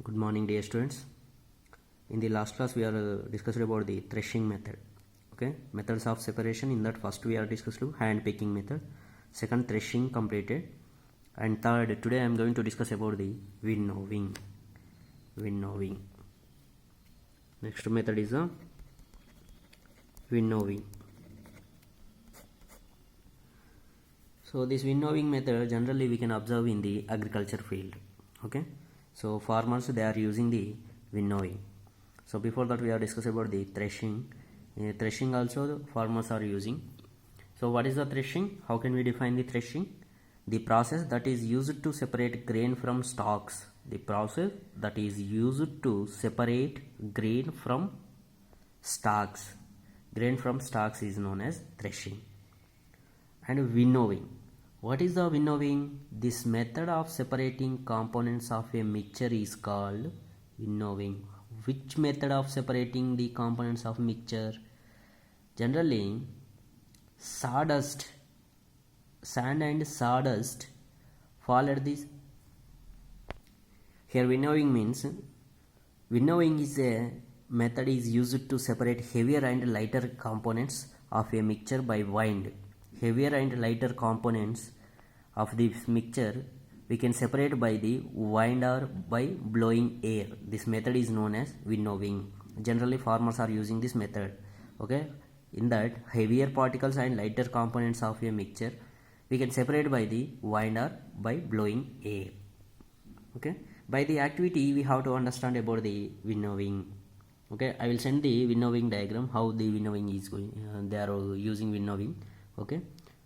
Good morning, dear students. In the last class, we are discussed about the threshing method. Okay, methods of separation. In that, first we are discussed hand picking method. Second, threshing completed. And third, today I am going to discuss about the winnowing. Winnowing. Next method is a winnowing. So this winnowing method generally we can observe in the agriculture field. Okay, so farmers they are using the winnowing. So before that we have discussed about the threshing. Threshing also farmers are using. So what is the threshing? How can we define the threshing? The process that is used to separate grain from stalks. The process that is used to separate grain from stalks. Grain from stalks is known as threshing. And winnowing. What is the winnowing? This method of separating components of a mixture is called winnowing. Which method of separating the components of mixture? Generally, sand and sawdust fall at this. Here winnowing means, winnowing is a method is used to separate heavier and lighter components of a mixture by wind. Heavier and lighter components of this mixture we can separate by the wind or by blowing air. This method is known as winnowing. Generally farmers are using this method. Okay, in that heavier particles and lighter components of a mixture we can separate by the wind or by blowing air. Okay, by the activity we have to understand about the winnowing. Okay, I will send the winnowing diagram, how the winnowing is going. They are using winnowing. Okay,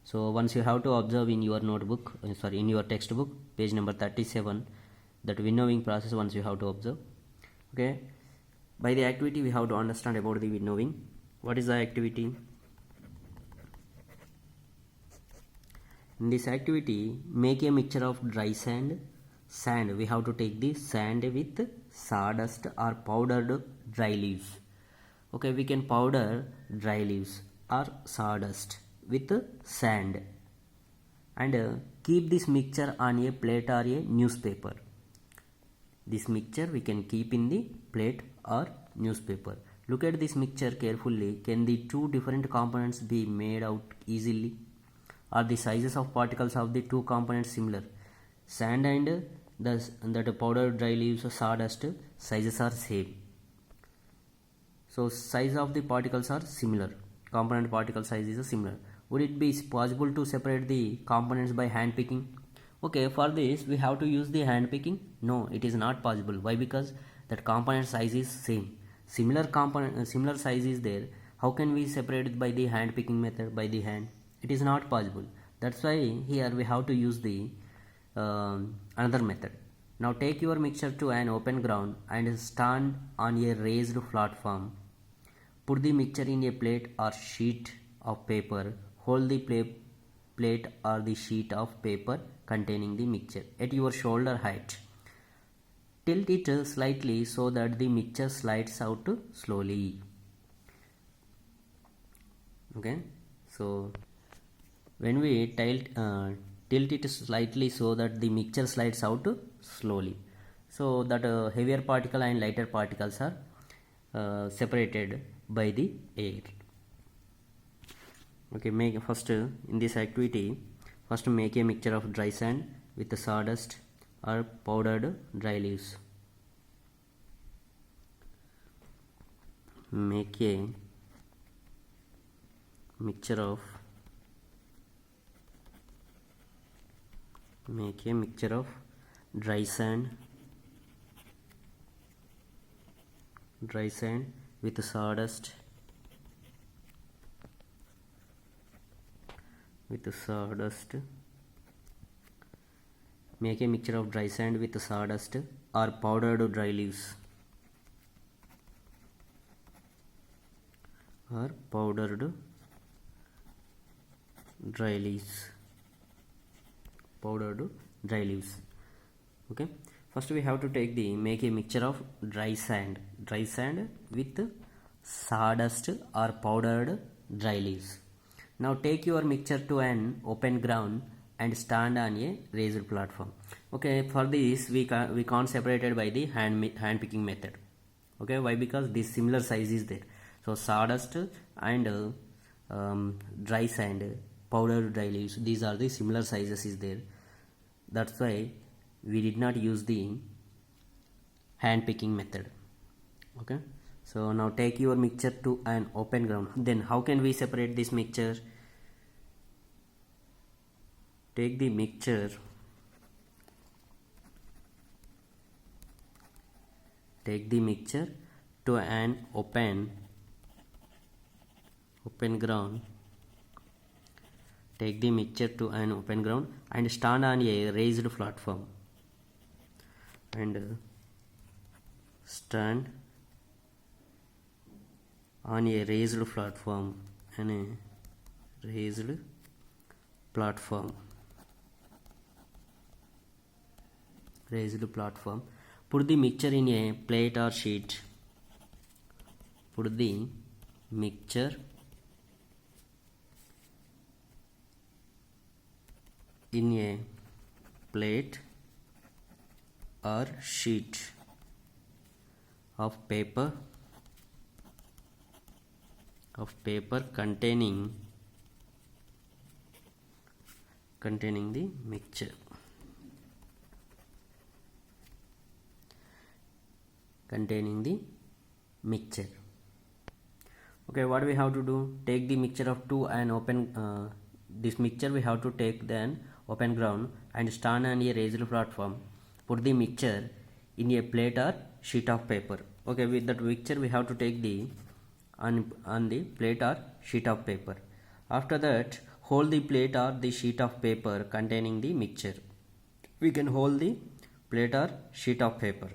so once you have to observe in your notebook, in your textbook, page number 37, that winnowing process once you have to observe. Okay, by the activity we have to understand about the winnowing. What is the activity? In this activity, make a mixture of dry sand. We have to take the sand with sawdust or powdered dry leaves. Okay, we can powder dry leaves or sawdust with sand and keep this mixture on a plate or a newspaper. This mixture we can keep in the plate or newspaper. Look at this mixture carefully. Can the two different components be made out easily? Are the sizes of particles of the two components similar? Sand and that powdered dry leaves or sawdust sizes are same. So size of the particles are similar. Component particle size is similar. Would it be possible to separate the components by hand picking? Okay, for this we have to use the hand picking. No, it is not possible. Why? Because that component size is same. Similar size is there. How can we separate it by the hand picking method, by the hand? It is not possible. That's why here we have to use the another method. Now take your mixture to an open ground and stand on a raised platform. Put the mixture in a plate or sheet of paper. Hold the plate or the sheet of paper containing the mixture at your shoulder height. Tilt it slightly so that the mixture slides out slowly. Okay, so when we tilt it slightly so that the mixture slides out slowly, so that heavier particle and lighter particles are separated by the air. Okay, make first in this activity, first make a mixture of dry sand with the sawdust or powdered dry leaves. Make a mixture of dry sand with sawdust make a mixture of dry sand with sawdust or powdered dry leaves powdered dry leaves. Okay, first we have to make a mixture of dry sand with sawdust or powdered dry leaves. Now take your mixture to an open ground and stand on a raised platform. Okay, for this we can't separate it by the hand picking method. Okay, why? Because this similar size is there. So sawdust and dry sand, powdered dry leaves, these are the similar sizes is there. That's why we did not use the hand picking method. Okay, so now take your mixture to an open ground. Then how can we separate this mixture? Take the mixture to an open ground. Take the mixture to an open ground and stand on a raised platform. And stand on a raised platform. Raised platform. Put the mixture in a plate or sheet. Put the mixture in a plate or sheet of paper containing the mixture. Okay, what we have to do? Take the mixture to an open this mixture we have to take then open ground and stand on a raised platform. Put the mixture in a plate or sheet of paper. Okay, with that mixture we have to take the on the plate or sheet of paper. After that, hold the plate or the sheet of paper containing the mixture. We can hold the plate or sheet of paper.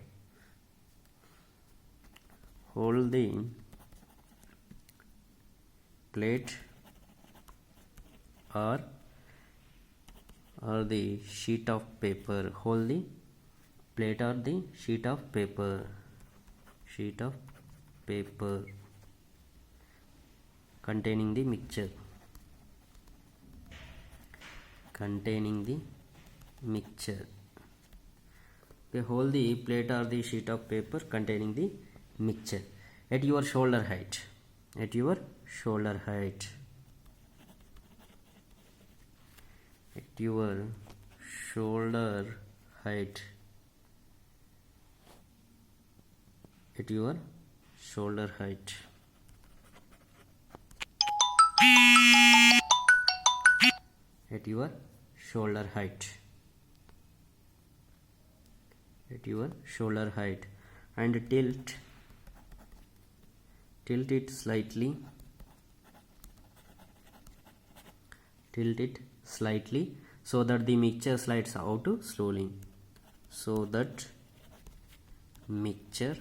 Hold the plate or the sheet of paper. Hold the plate or the sheet of paper containing the mixture. Okay, hold the plate or the sheet of paper containing the mixture at your shoulder height. At your shoulder height. And tilt it slightly. So that the mixture slides out slowly. Mixture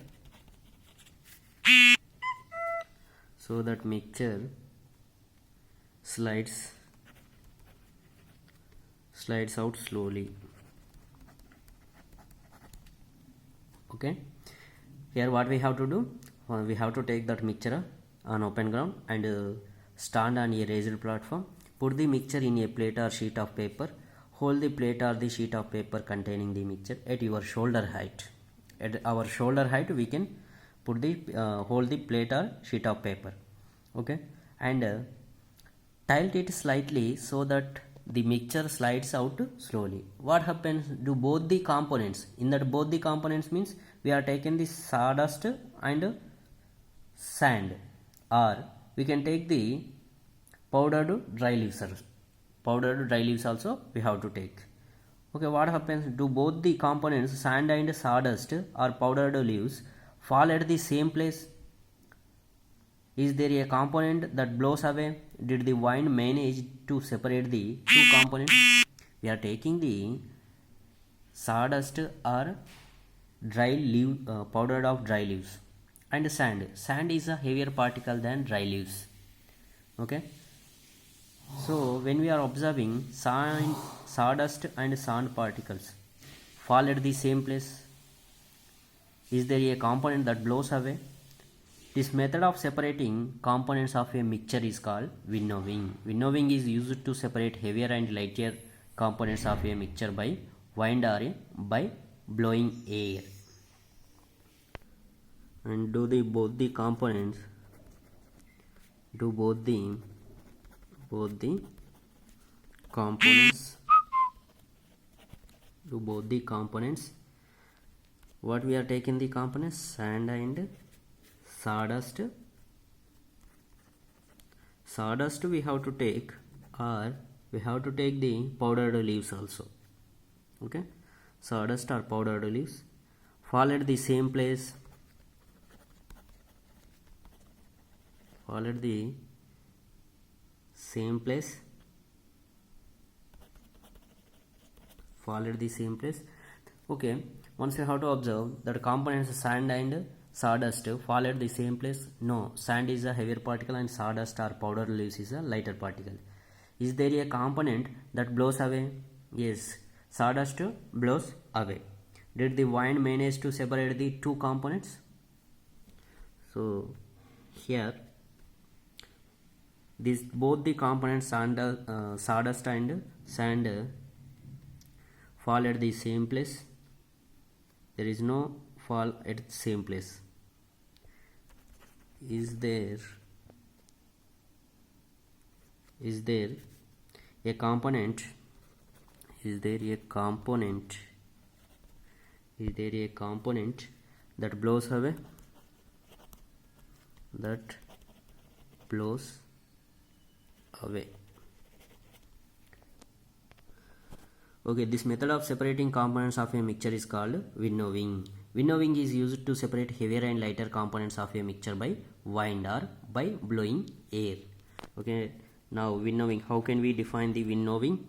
slides out slowly. Okay, here what we have to do? We have to take that mixture on open ground and stand on a raised platform. Put the mixture in a plate or sheet of paper. Hold the plate or the sheet of paper containing the mixture at your shoulder height. At our shoulder height we can put the hold the plate or sheet of paper. Okay, and tilt it slightly so that the mixture slides out slowly. What happens? Do both the components, in that both the components means we are taking the sawdust and sand, or we can take the powdered dry leaves also we have to take. Okay, what happens? Do both the components, sand and sawdust or powdered leaves, fall at the same place? Is there a component that blows away? Did the wind manage to separate the two components? We are taking the sawdust or powdered of dry leaves and sand. Sand is a heavier particle than dry leaves. Okay, so when we are observing sawdust and sand particles fall at the same place, is there a component that blows away? This method of separating components of a mixture is called winnowing. Winnowing is used to separate heavier and lighter components of a mixture by wind or by blowing air. And do the both the components what we are taking the components, sand and sawdust. Sawdust we have to take, or we have to take the powdered leaves also. Okay, sawdust or powdered leaves fall at the same place, Okay, once you have to observe that components sand and sawdust fall at the same place. No, sand is a heavier particle and sawdust or powder leaves is a lighter particle. Is there a component that blows away? Yes, sawdust blows away. Did the wind manage to separate the two components? So here both the components sawdust and sand fall at the same place. There is no fall at the same place. Is there a component that blows away? Okay, this method of separating components of a mixture is called winnowing. Winnowing is used to separate heavier and lighter components of a mixture by wind or by blowing air. Okay, now winnowing. How can we define the winnowing?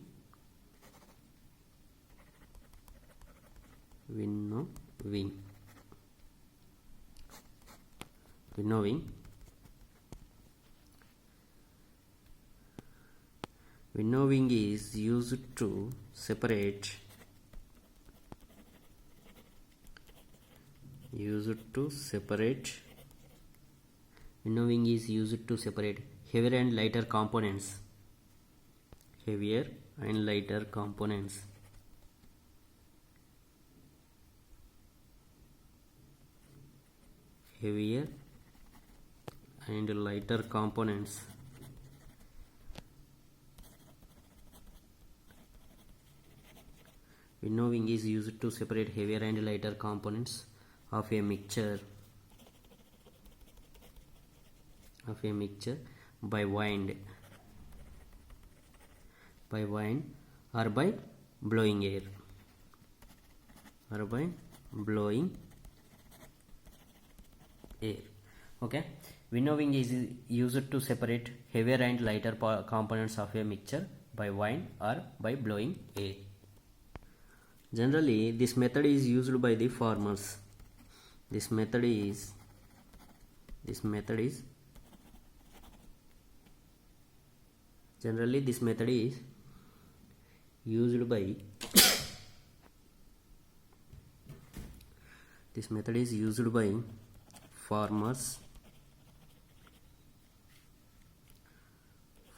Winnowing is used to separate heavier and lighter components Winnowing is used to separate heavier and lighter components of a mixture by wind or by blowing air. Okay, winnowing is used to separate heavier and lighter components of a mixture by wind or by blowing air. Generally, this method is used by the farmers. This method is used by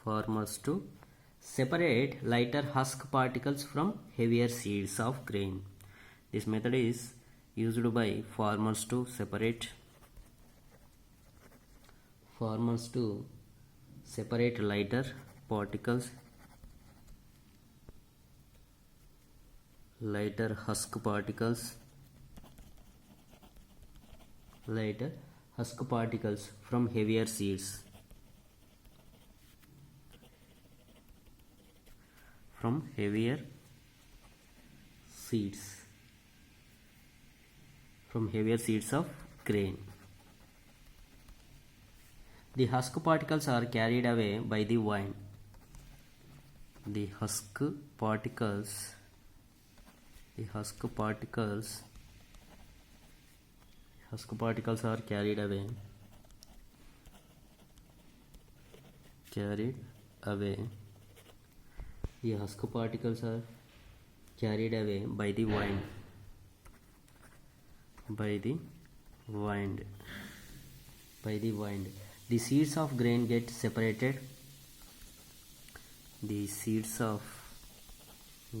farmers to separate lighter husk particles from heavier seeds of grain. This method is used by farmers to separate lighter husk particles from heavier seeds. From heavier seeds of grain. The husk particles are carried away by the wind. The husk particles are carried away The husk particles are carried away by the wind. The seeds of grain get separated. The seeds of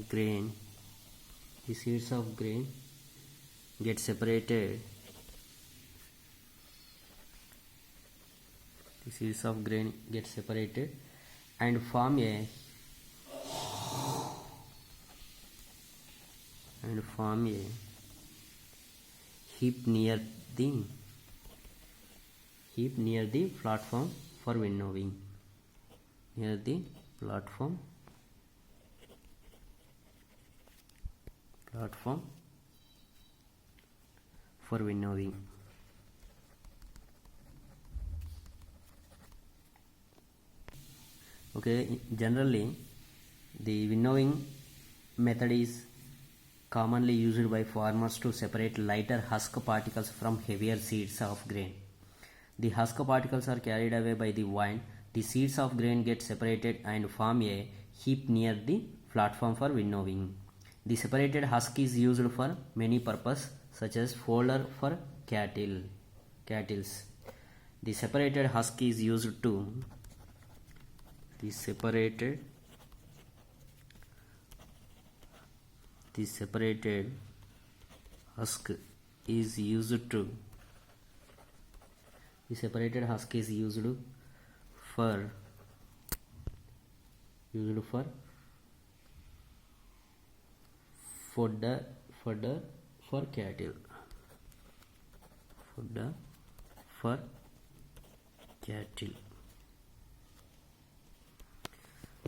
grain The seeds of grain get separated. The seeds of grain get separated and form a heap near the platform for winnowing. Near the platform for winnowing. Okay, generally the winnowing method is commonly used by farmers to separate lighter husk particles from heavier seeds of grain. The husk particles are carried away by the wind. The seeds of grain get separated and form a heap near the platform for winnowing. The separated husk is used for many purposes, such as fodder for cattle. The separated husk is used to for fodder for cattle.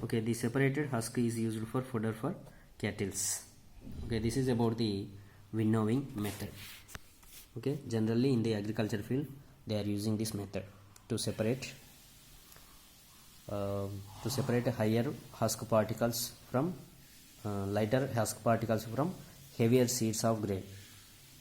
Okay, the separated husk is used for fodder for cattle. Okay, this is about the winnowing method. Okay, generally in the agriculture field they are using this method to separate higher husk particles from lighter husk particles from heavier seeds of grain.